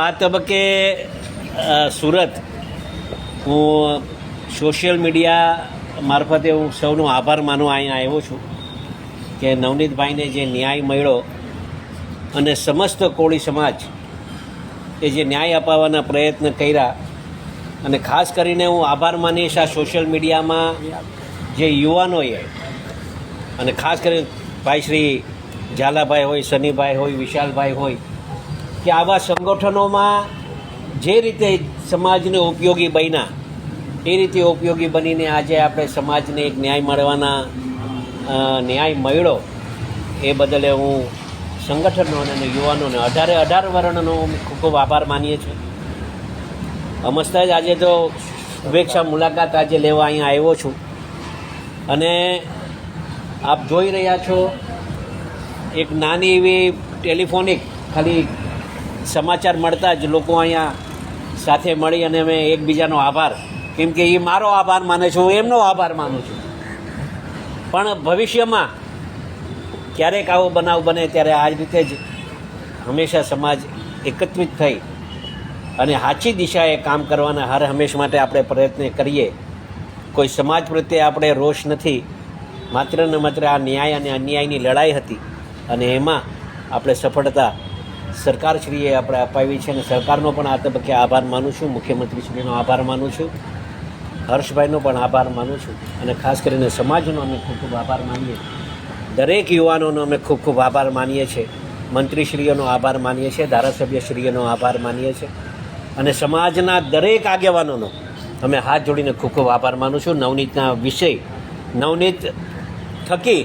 આ તબક્કે સુરત હું સોશિયલ મીડિયા મારફતે હું સૌનો આભાર માનવા અહીંયા આવ્યો છું કે નવનીતભાઈને જે ન્યાય મળ્યો અને સમસ્ત કોળી સમાજ એ જે ન્યાય અપાવવાના પ્રયત્ન કર્યા અને ખાસ કરીને હું આભાર માનીશ આ સોશિયલ મીડિયામાં જે યુવાનોએ અને ખાસ કરીને ભાઈ શ્રી ઝાલાભાઈ હોય, સનીભાઈ હોય, વિશાલભાઈ હોય કે આવા સંગઠનોમાં જે રીતે સમાજને ઉપયોગી બન્યા એ રીતે ઉપયોગી બનીને આજે આપણે સમાજને એક ન્યાય મળવાના ન્યાય મળ્યો એ બદલે હું સંગઠનોને અને યુવાનોને 18 વર્ણનો ખૂબ ખૂબ આભાર માનીએ છીએ. અમસ્ત જ આજે તો શુભેચ્છા મુલાકાત આજે લેવા અહીંયા આવ્યો છું અને આપ જોઈ રહ્યા છો એક નાની એવી ટેલિફોનિક ખાલી સમાચાર મળતા જ લોકો અહીંયા સાથે મળી અને અમે એકબીજાનો આભાર, કેમ કે એ મારો આભાર માને છું, હું એમનો આભાર માનું છું. પણ ભવિષ્યમાં ક્યારેક આવો બનાવ બને ત્યારે આ જ રીતે જ હંમેશા સમાજ એકત્રિત થઈ અને સાચી દિશાએ કામ કરવાના હર હંમેશ માટે આપણે પ્રયત્ન કરીએ. કોઈ સમાજ પ્રત્યે આપણે રોષ નથી, માત્ર ને માત્ર આ ન્યાય અને અન્યાયની લડાઈ હતી અને એમાં આપણે સફળતા સરકારશ્રીએ આપણે અપાવી છે અને સરકારનો પણ આ તબક્કે આભાર માનું છું, મુખ્યમંત્રીશ્રીનો આભાર માનું છું, હર્ષભાઈનો પણ આભાર માનું છું અને ખાસ કરીને સમાજનો અમે ખૂબ ખૂબ આભાર માનીએ. દરેક યુવાનોનો અમે ખૂબ ખૂબ આભાર માનીએ છીએ, મંત્રીશ્રીઓનો આભાર માનીએ છીએ, ધારાસભ્યશ્રીઓનો આભાર માનીએ છીએ અને સમાજના દરેક આગેવાનોનો અમે હાથ જોડીને ખૂબ ખૂબ આભાર માનું છું. નવનીતના વિષય નવનીત થકી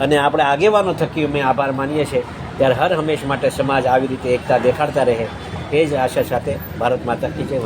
અને આપણે આગેવાનો થકી અમે આભાર માનીએ છીએ. ત્યારે હર હંમેશ માટે સમાજ આવી રીતે એકતા દેખાડતા રહે એ જ આશા સાથે ભારત માતા કી જય.